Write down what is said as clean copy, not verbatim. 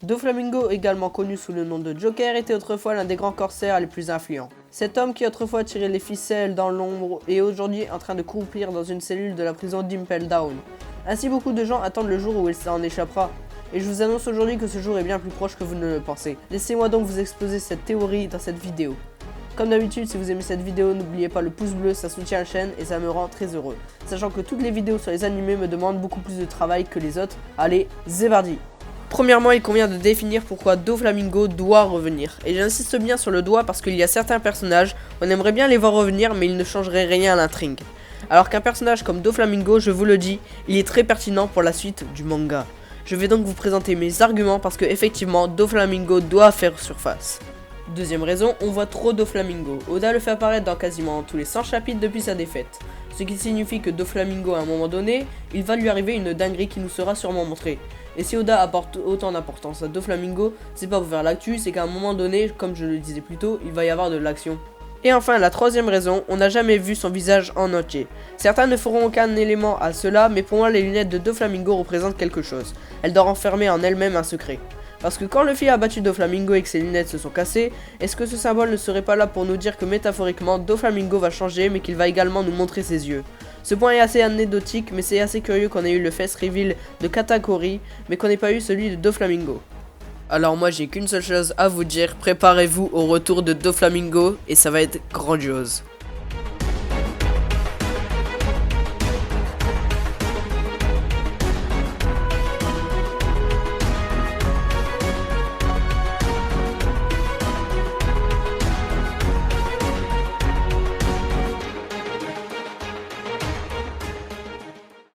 Doflamingo, également connu sous le nom de Joker, était autrefois l'un des grands corsaires les plus influents. Cet homme qui autrefois tirait les ficelles dans l'ombre est aujourd'hui en train de croupir dans une cellule de la prison d'Impel Down. Ainsi, beaucoup de gens attendent le jour où il s'en échappera. Et je vous annonce aujourd'hui que ce jour est bien plus proche que vous ne le pensez. Laissez-moi donc vous exposer cette théorie dans cette vidéo. Comme d'habitude, si vous aimez cette vidéo, n'oubliez pas le pouce bleu, ça soutient la chaîne et ça me rend très heureux. Sachant que toutes les vidéos sur les animés me demandent beaucoup plus de travail que les autres. Allez, c'est parti! Premièrement, il convient de définir pourquoi Doflamingo doit revenir. Et j'insiste bien sur le doit parce qu'il y a certains personnages, on aimerait bien les voir revenir mais ils ne changeraient rien à l'intrigue. Alors qu'un personnage comme Doflamingo, je vous le dis, il est très pertinent pour la suite du manga. Je vais donc vous présenter mes arguments parce que effectivement Doflamingo doit faire surface. Deuxième raison, on voit trop Doflamingo. Oda le fait apparaître dans quasiment tous les 100 chapitres depuis sa défaite. Ce qui signifie que Doflamingo à un moment donné, il va lui arriver une dinguerie qui nous sera sûrement montrée. Et si Oda apporte autant d'importance à Doflamingo, c'est pas pour faire l'actu, c'est qu'à un moment donné, comme je le disais plus tôt, il va y avoir de l'action. Et enfin, la troisième raison, on n'a jamais vu son visage en entier. Certains ne feront aucun élément à cela, mais pour moi les lunettes de Doflamingo représentent quelque chose. Elle doit renfermer en elle-même un secret. Parce que quand Luffy a battu Doflamingo et que ses lunettes se sont cassées, est-ce que ce symbole ne serait pas là pour nous dire que métaphoriquement, Doflamingo va changer mais qu'il va également nous montrer ses yeux? Ce point est assez anecdotique, mais c'est assez curieux qu'on ait eu le face reveal de Katakuri, mais qu'on n'ait pas eu celui de Doflamingo. Alors moi j'ai qu'une seule chose à vous dire, préparez-vous au retour de Doflamingo et ça va être grandiose.